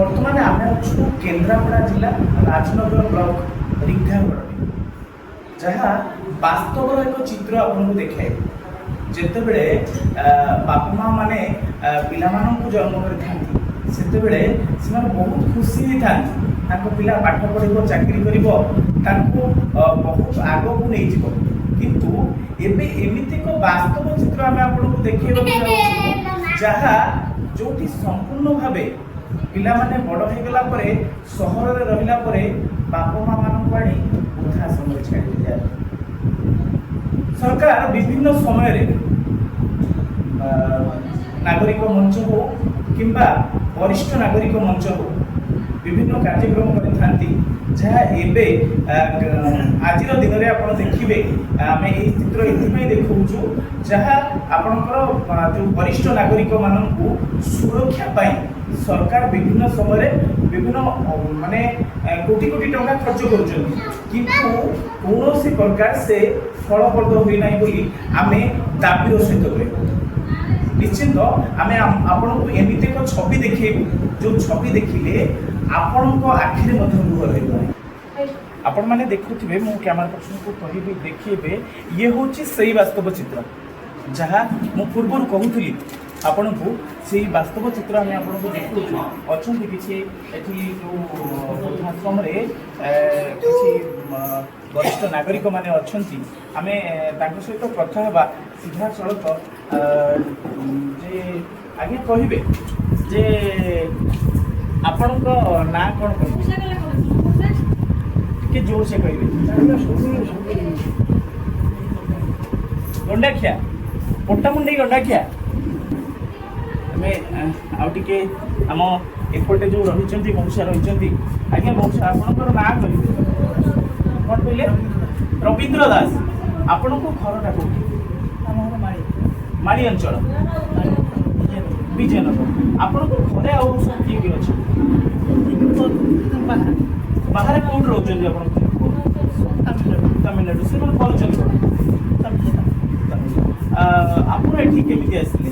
बर्तमान आम अच्छु केन्द्रापड़ा जिला राजनगर ब्लॉक रिंघागढ़ जहाँ वास्तव एक चित्र आपको देखाए जिते बड़े बापा माँ मैंने पिलामानंकु जन्म करते से बहुत खुशी होता पिला पाठ पढ़ चाकरी कर बहुत आग को नहीं जीव किंतु एबे एमिति को वास्तव चित्र आम आपको देखा जहाँ जो संपूर्ण भावे पिला माने बड़ हो गला परे सहर रे रहिला परे बापा माँ मानक आनी वृद्धाश्रम रे छाड़ी दिया। सरकार विभिन्न समय रे नागरिक मंच हो किंबा वरिष्ठ नागरिक मंच हो विभिन्न कार्यक्रम करथांती जहाँ एबे आज दिन में आप देखिए आम ये चित्र ये देखु जहाँ आपणकर जो वरिष्ठ नागरिक मानू सुरक्षा पाई सरकार विभिन्न समय विभिन्न माने कोटी कोटी टंका खर्च कर प्रकार से फलप्रद हुई ना बोली आम दाबी सहित करें निश्चिंत आम आपन को एमती एक छवि देखेबू जो छवि देखिले आपण आखिरे लुह रही आपण मैंने देखुवे मो कैमरा पर्सन को कहि देखिए ये हूँ से वास्तव चित्र जहाँ मु पूर्व कहूली आपण को से वास्तव चित्र आम आपको देखा अच्छा किसी जो वृद्धाश्रम किसी वरिष्ठ नागरिक माने अच्छा आम सहित कथा हाँ सीधा सड़क जे आगे कहे जे आपण ना कौन कह जोर से कहे गंडाखिया पोटामुंडे गंडाखिया आउटे आम एपटे जो रही मौसा रही आज्ञा मौसा आपणकर ना कह कौन कहले रवींद्र दास आपण को घरटा कौटी माड़ी अंचल विजयनगर आपण को घरे आउ सब किए किए अच्छे बाहर कौन रोचंदी तमिलनाडु से आप एठी केमिति आसिले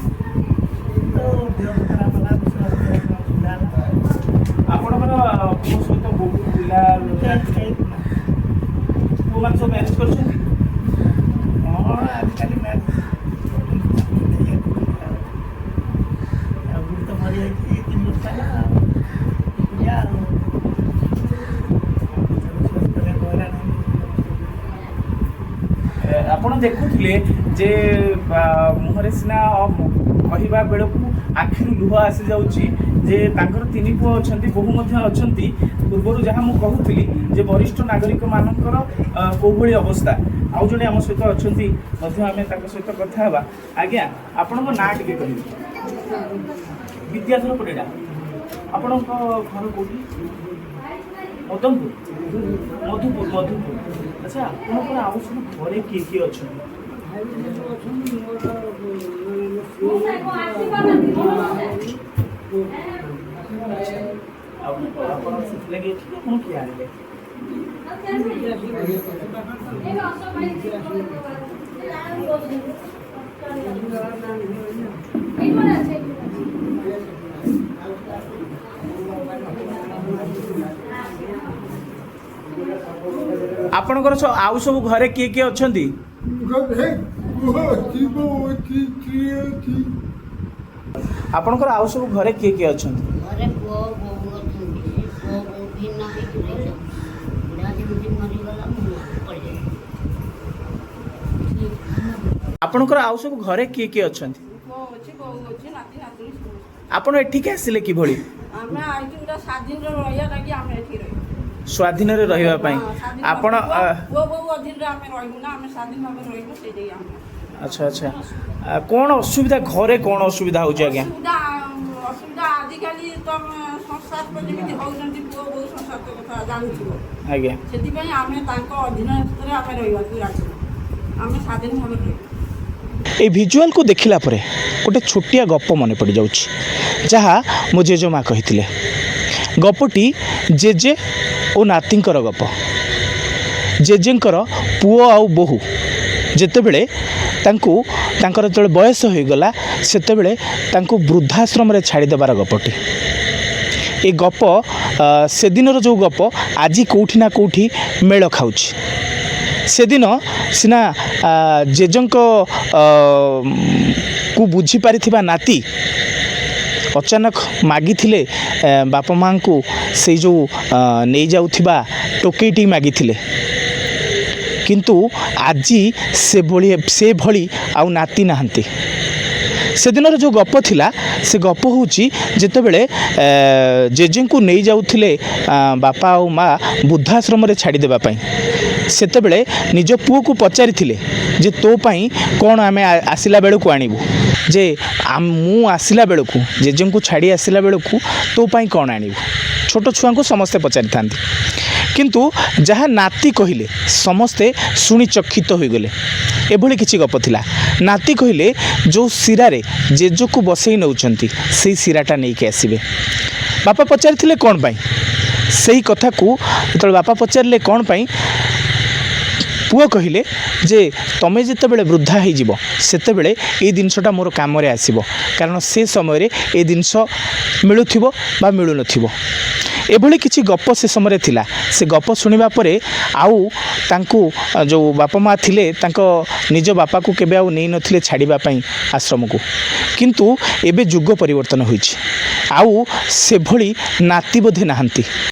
आपणकर पुओ सहित बहुत पिला पुओ मान सब मैरेज कर आपण देखुले जे मुहरे सिना कहवा बेलू आखिर लुह आसी जाऊँगी जे तांकर तीन पुओ अच्छा बहु अच्छा पूर्वर जहाँ मुझे कहूली जे वरिष्ठ नागरिक मानकर कौ भाई अवस्था आउ जड़े आम सहित अच्छा आम सहित कथा हाँ आज्ञा आपण ना टे कह विद्याधर परिड़ा आपण घर कौटी मदनपुर मधुपुर अच्छा आपंकर आउ सब घरे किए किए अच्छा लगे कौन किया आपणकर आउ सब घरे किए किए अच्छा आपणकर आउ सब घरे किए किए अच्छा आपणकर आउ सब घरे किए किए अच्छा आपण एठिक आसिले कि भली स्वाधीन रही आपण अच्छा अच्छा कौन असुविधा घरे कौन असुविधा हो आज्ञा आज्ञा ए भिजुआल को देखला परे गोटे छोटिया गप मन पड़ जाउछि जहाँ मो जेजेमा कहिथिले गपटी जेजे ओ नातींकर गप जेजेंकर पुओ आउ बोहू जेतेबेले तांकु तांकर जेतेबेले बयस होईगला सेतेबेले तांकु वृद्धाश्रम रे छाड़ी देबार गपटी ए गप से दिनर जो गप आज कौटी ना कौटी मेल खाऊँ से दिन सीना जेजंक को बुझी पारिथिबा नाती अचानक मागी थिले बापा माँ को से जो नहीं जाउथिबा टोकेटी मागी थिले किंतु आज से भली आउ नाती नाहंती से दिन जो गप थिला से गप होची जेतेबेले जेजे को नहीं जाउथिले बापा और माँ वृद्धाश्रम रे छाड़ी देबा पई सेतेबेले निज पुओ को पचारि थिले जे तो पाई कौन आमे आसिला बेलू को आनिबू जे मु आसिला बेलू जेजे को छाड़ी आसिला बेलू तो पाई कौन आनिबू छोट छुआ को समस्ते पचारि थांती किंतु जहाँ नाती कहले समस्ते शुणी चकित हो गले एभली किछि गप थिला नाती कहले जो सिरारे जेजो को बसई नौचंती से सिराटा नहीं के आसीबे बापा पचारि कौन पाई सही कथा को तो बापा पचारे कौन पाई पुओ कहले जे तमें जितेबले वृद्धा हो सेतेबले ये जिनसटा मोर काम आसीबो कारण से समय ये जिनस मिलुथिबो बा मिलु नथिबो एभली किछि गप से समय थिला से गप शुणिबा परे आउ तांकु जो बापा माँ थिले तांको निज बापा को केबे आउ नै नथिले छाड़िबा पई आश्रम को किंतु एबे जुग परिवर्तन होइछि आउ से भली नाती बोधे नाहंती।